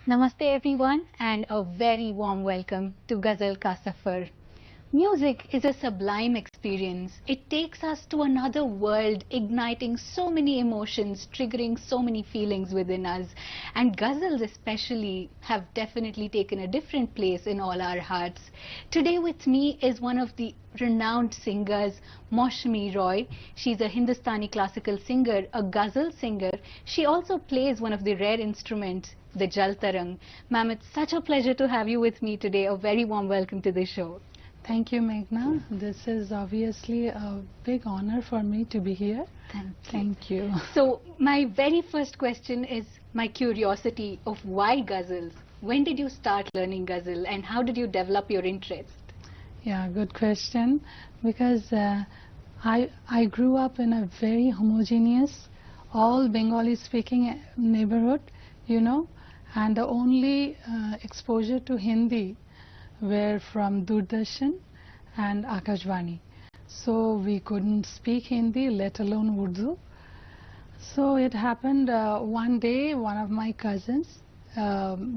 Namaste everyone and a very warm welcome to Ghazal Ka Safar. Music is a sublime experience. It takes us to another world, igniting so many emotions, triggering so many feelings within us. And ghazals especially have definitely taken a different place in all our hearts. Today with me is one of the renowned singers, Maushami Roy. She's a Hindustani classical singer, a ghazal singer. She also plays one of the rare instruments, the Jal Tarang. Ma'am, it's such a pleasure to have you with me today. A very warm welcome to the show. Thank you, Meghna. This is obviously a big honor for me to be here. Thank you. So, my very first question is my curiosity of why ghazals. When did you start learning ghazal and how did you develop your interest? Yeah, good question. Because I grew up in a very homogeneous, all Bengali speaking neighborhood, and the only exposure to Hindi were from Doordarshan and Akashvani. So we couldn't speak Hindi, let alone Urdu. So it happened one day, one of my cousins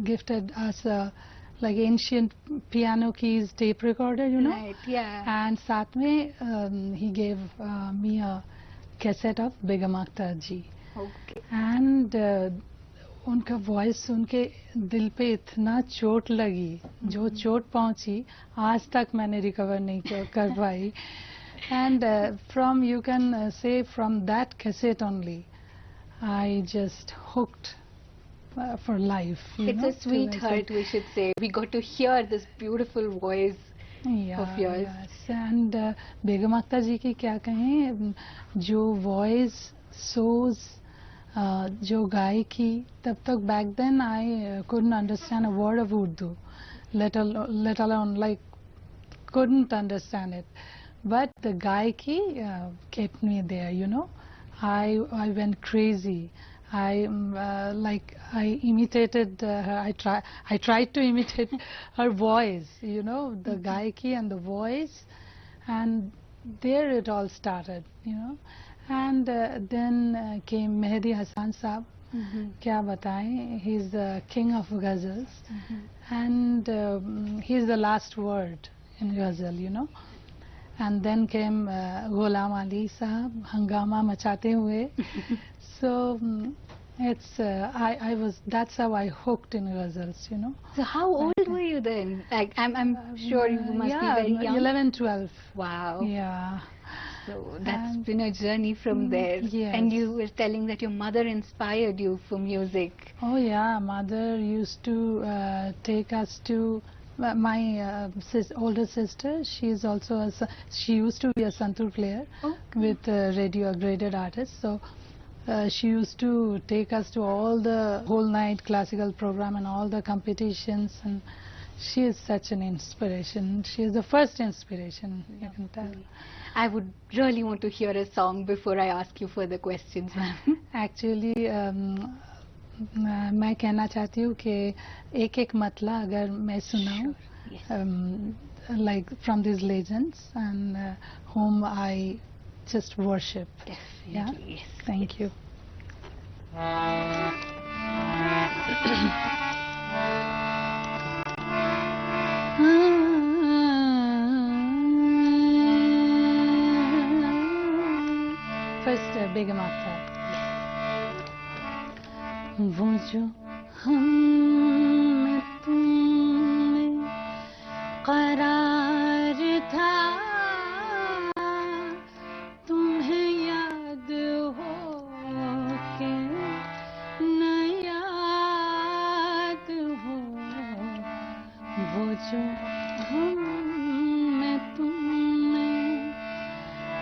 gifted us a like ancient piano keys tape recorder, Right, yeah. and साथ में he gave me a cassette of Begum Akhtar ji. Okay. And उनका voice सुन के दिल पे इतना चोट लगी, जो चोट पहुंची आज तक मैंने रिकवर नहीं कर पाई. And from you can say from that cassette only, I just hooked for life. It's a sweetheart, we should say. We got to hear this beautiful voice of yours. Yes. And बेगम अख्तर जी की क्या कहें, जो voice सोज जो गायकी, तब तक back then I couldn't understand a word of Urdu, let alone like couldn't understand it. But the gaiki kept me there, I went crazy. I imitated her. I tried to imitate her voice, the gaiki and the voice, and there it all started, And then came Mehdi Hasan Saab. क्या बताएं, he's the king of ghazals, and he's the last word in ghazal, And then came Ghulam Ali Sahab, hangama machate hue. So it's that's how I hooked in ghazals, So how old were you then? Like I'm sure you must be very young. 11, 12. Wow. Yeah. So that's been a journey from there. Yes. And you were telling that your mother inspired you for music. Oh yeah, mother used to take us to my older sister. She's also she used to be a santur player with radio graded artist. So she used to take us to all the whole night classical program and all the competitions, and she is such an inspiration. She is the first inspiration, you can tell. I would really want to hear a song before I ask you further questions, ma'am. Actually, मैं कहना चाहती हूँ कि एक मतला अगर मैं सुनाऊँ, like from these legends and whom I just worship. Definitely, Yeah? yes. Thank you. First, Begum Akhtar. वो जो हम में तुम में करार था, तुम्हें याद हो के न याद हो. वो जो हम में तुम में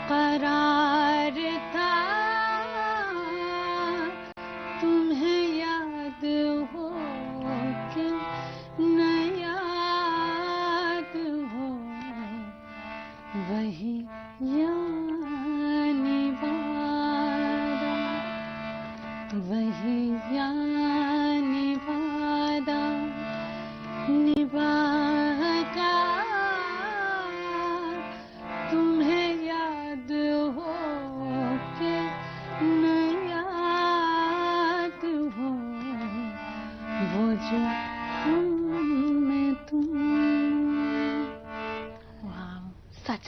करार था, तुम्हें याद हो कि न याद हो.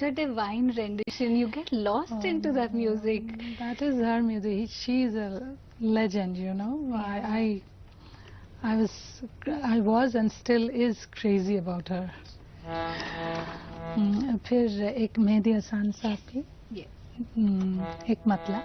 such a divine rendition. You get lost into that music. That is her music. She is a legend, you know. Yeah. I was and still is crazy about her. फिर एक मेहदी हसन साहब की Yes. एक मतला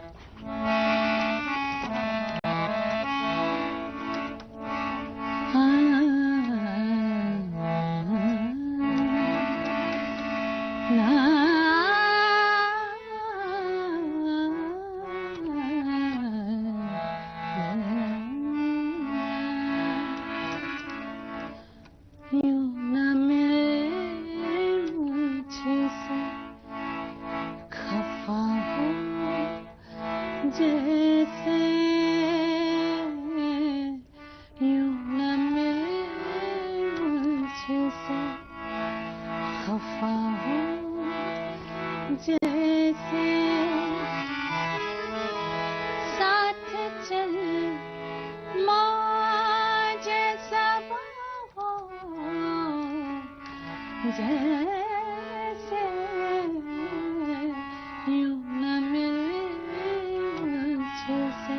जैसे यूं न मिले मुझसे खफा हो जैसे साथ चल मौज सबा हो जैसे यूं न मिले मुझसे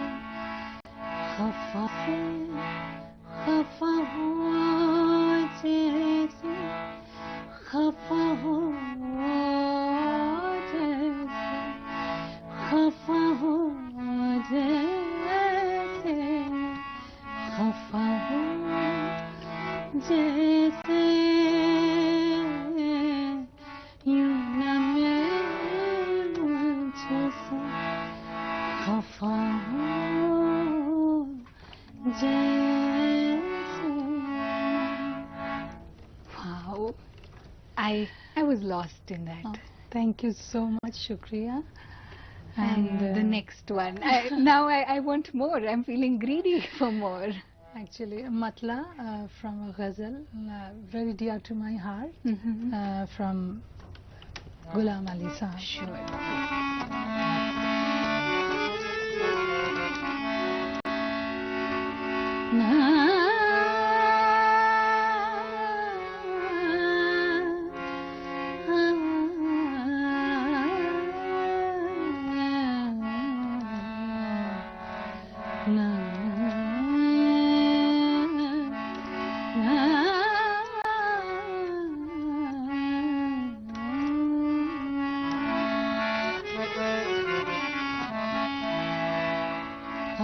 खफा हो जैसे खफा हो जैसे खफा हो जैसे खफा हो जैसे यूं न मिले मुझसे खफा हो जैसे Wow. I was lost in that. Thank you so much, Shukriya. And the next one. I want more. I'm feeling greedy for more. Actually, Matla from a ghazal, very dear to my heart, from Ghulam Ali Sahab. Sure.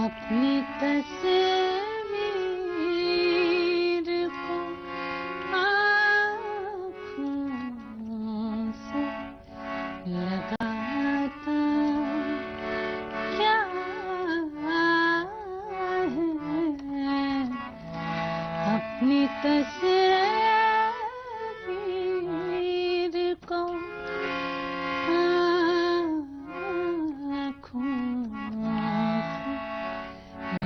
अपनी तस्वीर को आँखों से लगाता क्या है अपनी तस्वीर को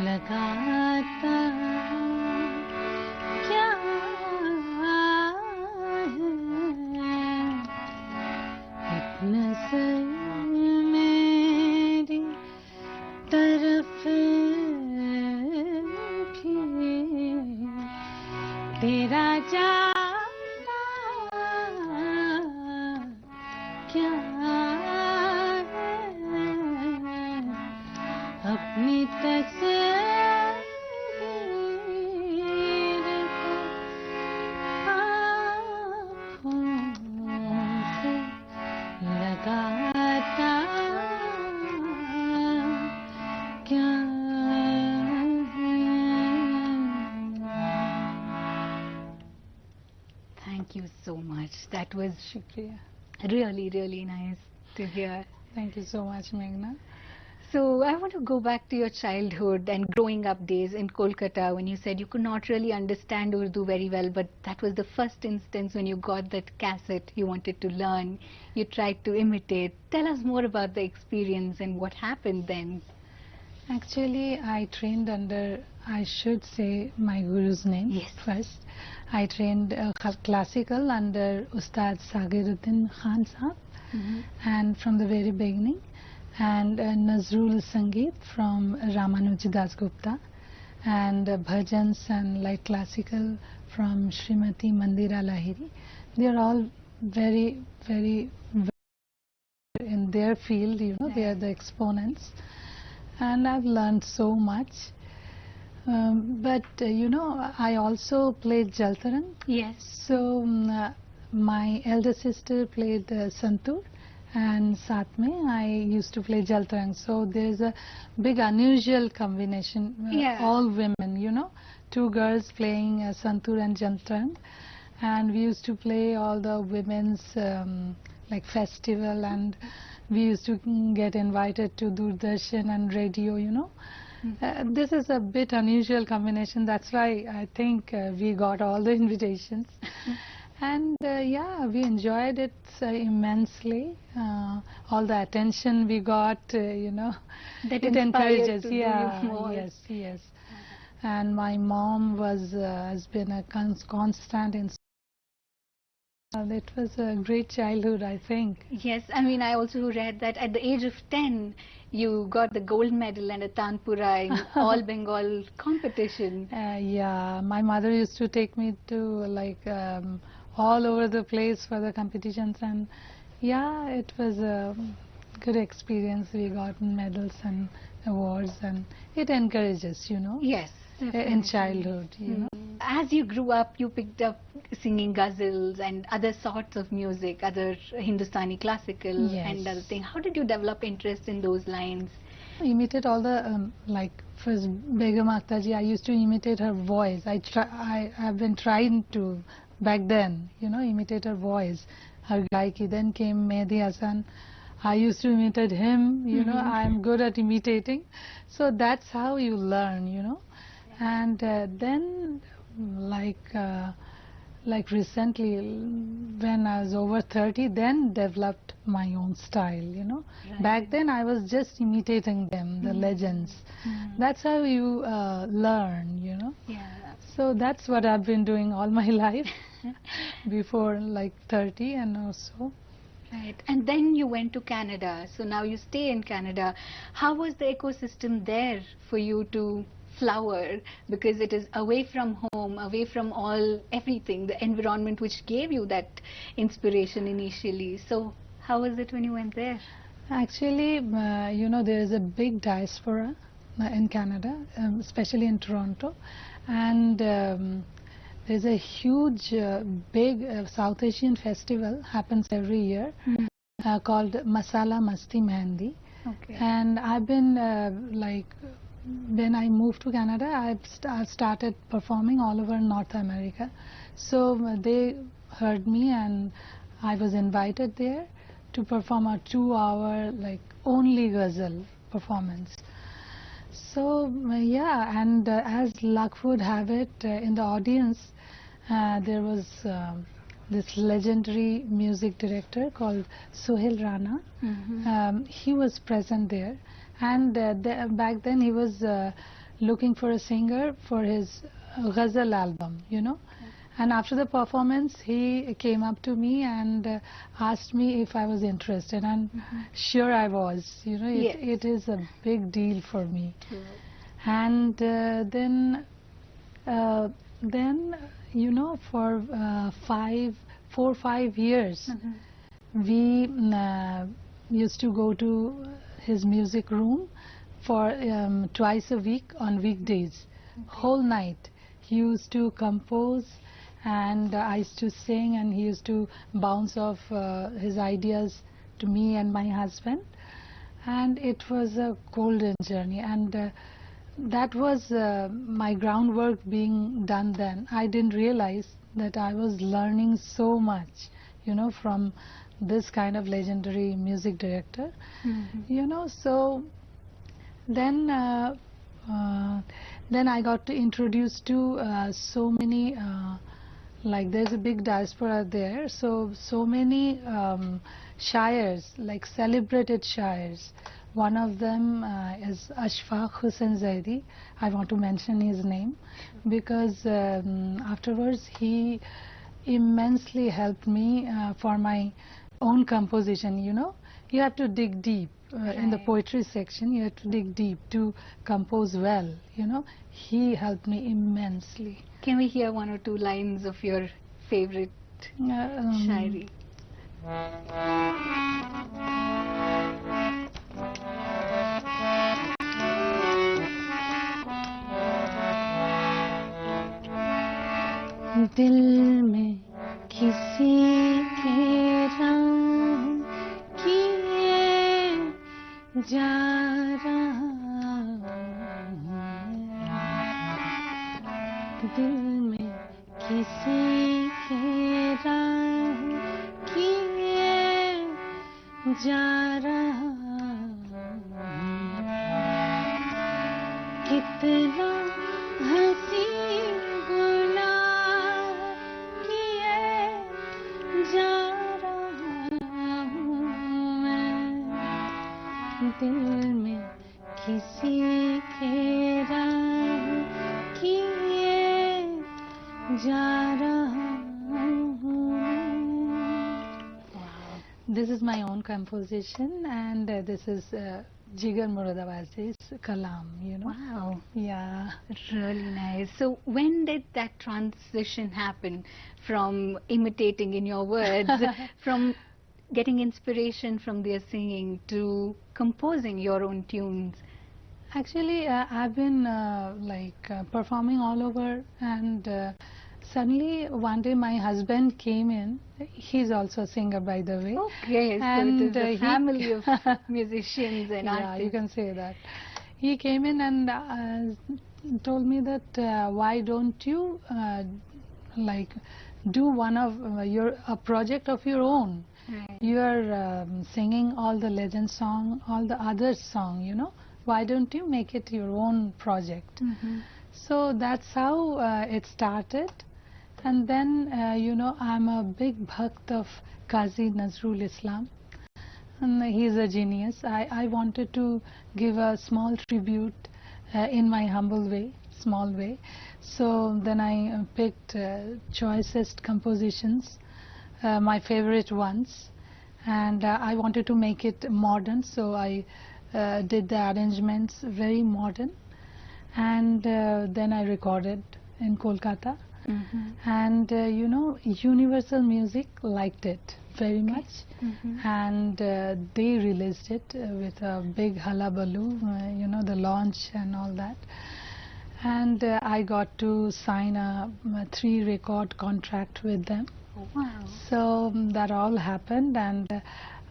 लगाता क्या है एक नज़र मेरी तरफ भी तेरा जाना क्या है अपनी तस्वीर को आँखों से लगाता क्या है। Thank you so much. That was Shukriya. really, really nice to hear. Thank you so much, Meghna. So I want to go back to your childhood and growing up days in Kolkata when you said you could not really understand Urdu very well, but that was the first instance when you got that cassette you wanted to learn. You tried to imitate. Tell us more about the experience and what happened then. Actually, I trained under, I should say my guru's name Yes. first. I trained classical under Ustad Sagiruddin Khan Sahab, and from the very beginning, and Nazrul Sangeet from Ramanuj Das Gupta, and bhajans and light classical from Srimati Mandira Lahiri. They are all very, very their field, you know, they are the exponents, and I've learned so much. But you know, I also played Jaltarang. Yes. So my elder sister played Santur, and साथ में I used to play Jaltarang. So there's a big unusual combination. Yeah. All women, you know, two girls playing Santur and Jaltarang, and we used to play all the women's like festival, and we used to get invited to Doordarshan and radio, you know. This is a bit unusual combination. That's why I think we got all the invitations. And yeah, we enjoyed it immensely. All the attention we got, you know, That it inspired encourages. to do Yeah, more. yes, yes. And my mom was has been a constant in. It was a great childhood, I think. Yes, I mean, I also read that at the age of 10, you got the gold medal and a Tanpura in All Bengal competition. Yeah, my mother used to take me to like all over the place for the competitions, and yeah, it was a good experience. We got medals and awards, and it encourages, you know, Yes, in definitely. childhood, you know. As you grew up, you picked up singing ghazals and other sorts of music, other Hindustani classical and Yes. other thing. How did you develop interest in those lines? Imitate all the like first Begum Akhtarji. I used to imitate her voice. I have been trying to back then, you know, imitate her voice, her gaiki. Then came Mehdi Hasan. I used to imitate him. You know, I'm good at imitating. So that's how you learn, you know. And then like recently when I was over 30, then developed my own style, you know. Right. Back then I was just imitating them, the legends. That's how you learn, you know. Yeah. So that's what I've been doing all my life before like 30 and also. Right. And then you went to Canada. So now you stay in Canada. How was the ecosystem there for you to flower? Because it is away from home, away from everything, the environment which gave you that inspiration initially. So how was it when you went there? Actually, you know, there is a big diaspora in Canada, especially in Toronto, and there's a huge, big South Asian festival happens every year called Masala Masti Mehndi. Okay. And I've been like, when I moved to Canada, I started performing all over North America. So they heard me, and I was invited there to perform a 2-hour like only ghazal performance. So yeah, and as luck would have it, in the audience there was this legendary music director called Sohail Rana. He was present there, and back then he was looking for a singer for his ghazal album, you know. And after the performance, he came up to me and asked me if I was interested, and sure I was. You know, Yes. it is a big deal for me. True. And then you know, for 4-5 years, we used to go to his music room for twice a week on weekdays, whole night. He used to compose, and I used to sing, and he used to bounce off his ideas to me and my husband, and it was a golden journey. And that was my groundwork being done then. I didn't realize that I was learning so much, you know, from this kind of legendary music director. You know, so then I got to introduce to so many like there's a big diaspora there, so many shires, like celebrated shires. One of them is Ashfaq Hussain Zaidi. I want to mention his name because afterwards he immensely helped me for my own composition. You know, you have to dig deep in the Right. poetry section. You have to dig deep to compose well. You know, he helped me immensely. Can we hear one or two lines of your favorite shairi? दिल में किसी के राह किए जा रहा हूँ दिल में किसी के राह किए जा रहा हूँ कितना हसीन गुनाह किए जा रहा हूँ मैं दिल में किसी के राह किए जा रहा हूँ This is my own composition, and this is Jigar Muradabasi's Kalam, you know. Wow. Yeah. Really nice. So when did that transition happen from imitating in your words, from getting inspiration from their singing to composing your own tunes? Actually, I've been performing all over, and suddenly one day my husband came in. He's also a singer, by the way. Okay, so And it is a he- family of musicians and Yeah, artists. you can say that. He came in and told me that why don't you do one of a project of your own. Right. You are singing all the legend song, all the other song, you know. Why don't you make it your own project? Mhm. So that's how it started. And then, I'm a big bhakt of Qazi Nazrul Islam. And he's a genius. I wanted to give a small tribute in my humble way, small way. So then I picked choicest compositions, my favorite ones, and I wanted to make it modern. So I did the arrangements very modern, and then I recorded in Kolkata. Mhm. And Universal Music liked it very much, Mhm. and they released it with a big hullabaloo, the launch and all that. And I got to sign a 3-record contract with them. Wow. So that all happened, and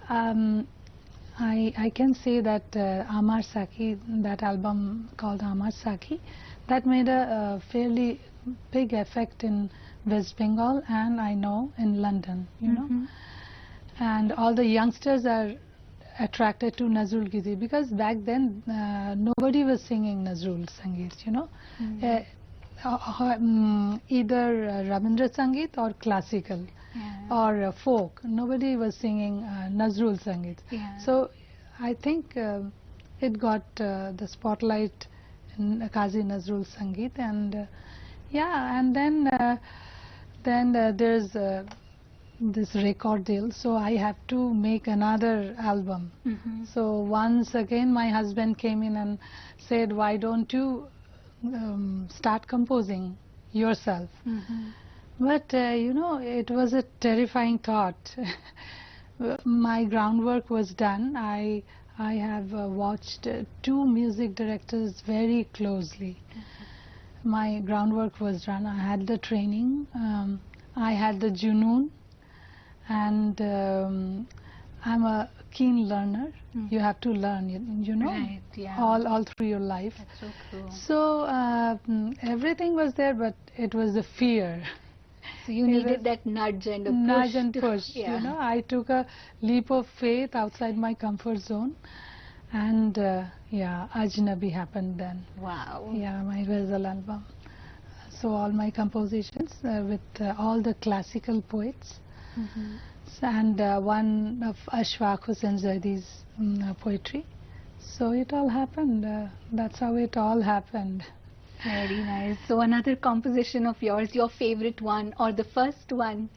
um, I can say that Amar Saki, that album called Amar Saki, that made a fairly big effect in West Bengal, and I know in London, you know. Mhm. And all the youngsters are attracted to Nazrul Giti because back then nobody was singing Nazrul Sangeet, you know. Mhm. Either Rabindra Sangeet or classical Yeah. or folk. Nobody was singing Nazrul Sangeet. Yeah. So I think it got the spotlight in Qazi Nazrul Sangeet, and and then there's this record deal, so I have to make another album. Mhm. So once again my husband came in and said, why don't you start composing yourself? Mhm. But it was a terrifying thought. My groundwork was done. I have watched 2 music directors very closely. My groundwork was done. I had the training. I had the junoon, and I'm a keen learner. You have to learn, you know, Right, yeah. all through your life. That's so cool. So everything was there, but it was the fear. So you It needed was that nudge and a push. Nudge and to- push. Yeah. You know, I took a leap of faith outside my comfort zone, and Ajnabi happened then. Wow. Yeah, my ghazal album. So all my compositions with all the classical poets, Mhm. and one of Ashfaq Hussain Zaidi's poetry. So it all happened. That's how it all happened. Very nice. So another composition of yours, your favorite one or the first one,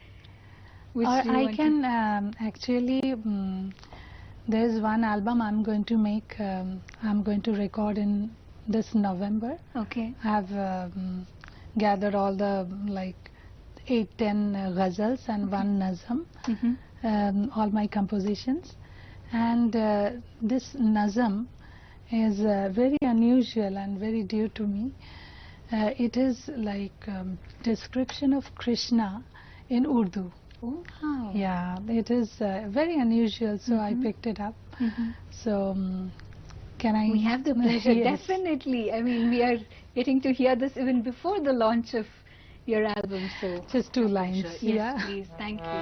which Or do you I want can actually, there's one album I'm going to make, I'm going to record in this November. to? Okay. I have gathered all the 8-10 ghazals and one nazam, Mhm. all my compositions. And this nazam is very unusual and very dear to me. It is like description of Krishna in Urdu. Oh, wow. Yeah, it is very unusual, so I Mhm. picked it up. Mhm. So, can I? We have the pleasure, Yes. definitely. I mean, we are getting to hear this even before the launch of your album, so. Just two our lines, pleasure. Yes, yeah. please. Thank you.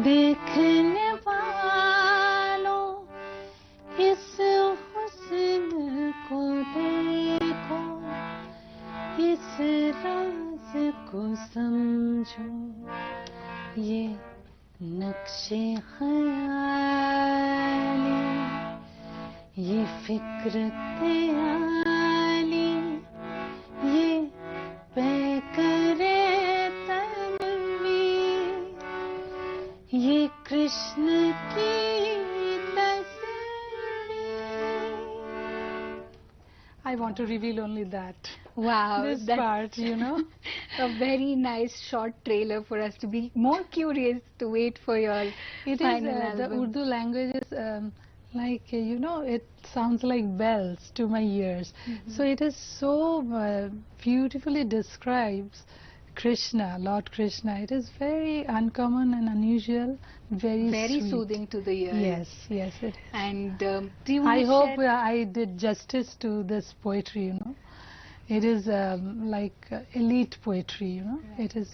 देखने वालों इस हुस्न को देखो, इस राज को समझो, ये नक्शे ख्याली, ये फिक्र ख्याली, ये पैकरे तन्वीर, ये कृष्ण की I want to reveal only that. Wow, This that's part, you know. a very nice short trailer for us to be more curious to wait for your It is final the album. Urdu language is like you know, it sounds like bells to my ears. So it is so beautifully describes Krishna, Lord Krishna. It is very uncommon and unusual, very Very sweet. soothing to the ears. Yes, yes, it is. And do you want I to hope share? I did justice to this poetry, you know. It is like elite poetry, you know. It is.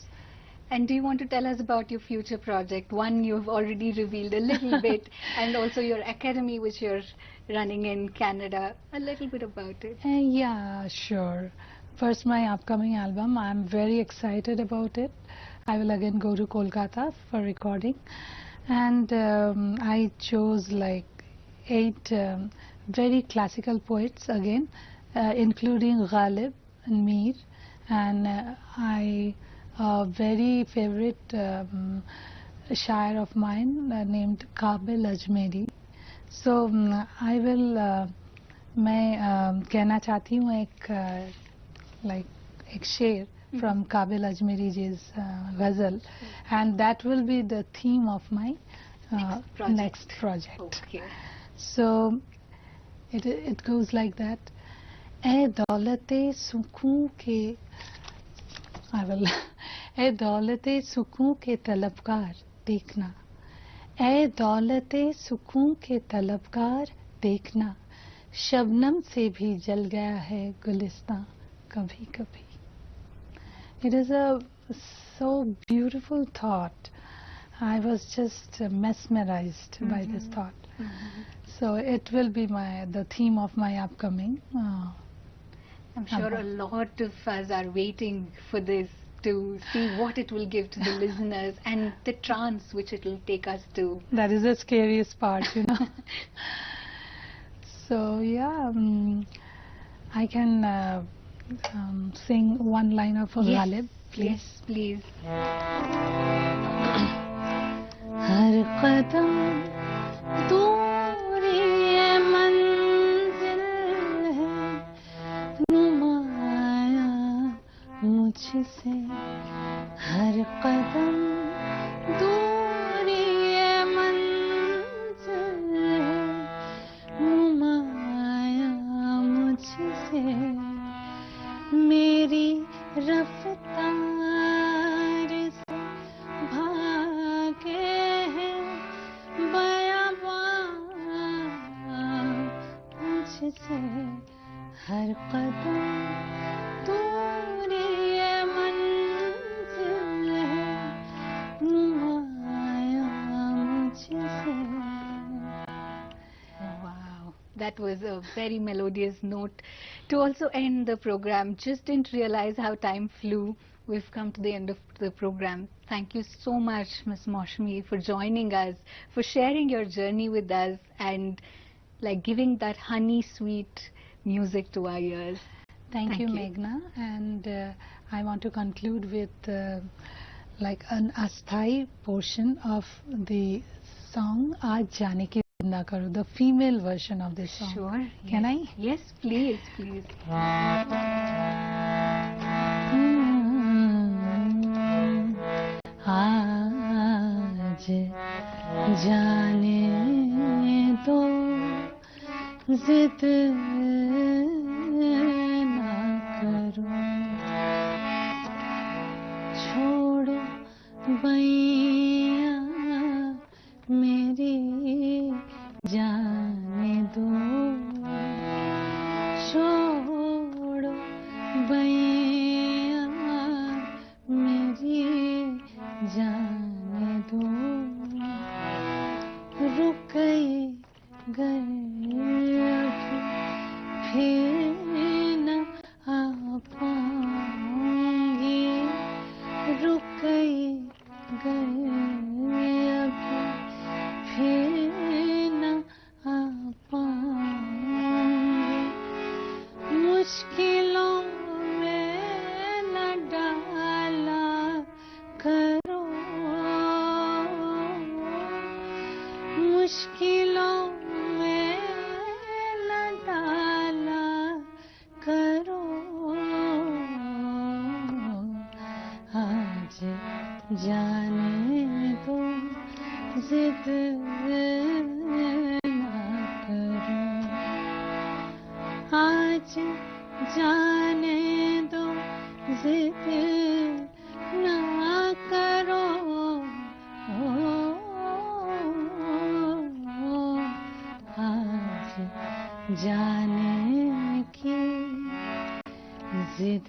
And do you want to tell us about your future project? One you've already revealed a little bit, and also your academy which you're running in Canada. A little bit about it. Yeah, sure. First, my upcoming album. I'm very excited about it. I will again go to Kolkata for recording, and I chose like 8 very classical poets again, including Ghalib and Mir, and I very favorite shair of mine named Qabil Ajmeri. So I will मैं कहना चाहती हूँ एक like एक शेर from Qabil Ajmeri ji's ghazal, and that will be the theme of my next project. Okay. So it goes like that. ए दौलते सुकून के I will ए दौलते सुकून के तलबगार देखना, ए दौलते सुकून के तलबगार देखना, शबनम से भी जल गया है गुलिस्तां कभी कभी. It is a so beautiful thought. I was just mesmerized by this thought. So it will be the theme of my upcoming. I'm sure a lot of us are waiting for this to see what it will give to the listeners and the trance which it will take us to. That is the scariest part, you know. So yeah, I can sing one liner for Ghalib, please. Yes, please. हर कदम दूरी ये मंजिल है, नुमाया मुझसे. हर कदम दूरी ये मंजिल है, नुमाया मुझसे. मेरी रफ्तार से भागे हैं बयाबां मुझसे. हर कदम दूरी ये मंजिल है, नुमाया मुझसे. Wow, that was a very melodious note to also end the program. Just didn't realize how time flew. We've come to the end of the program. Thank you so much, Ms. Maushmi, for joining us, for sharing your journey with us, and like giving that honey sweet music to our ears. Thank you, Meghna. And I want to conclude with like an asthai portion of the song Aaj Jaane Ki Zid Na Karo, the female version of this song. Sure. Can yes. I? Yes, please, please. आज जाने दो जिद ना करो, छोड़ो बैया मेरी जाने दो, छोड़ो बैया मेरी जाने दो, रुक गए अभी फिर न आ पाऊंगी, रुक गए अभी फिर न आ पाऊंगी, मुश्किलों में न डाला करो, मुश्किलों में न डाला करो, आज जाने दो जिद ना करो, आज जाने दो जिद ना करो, आज जाने की जिद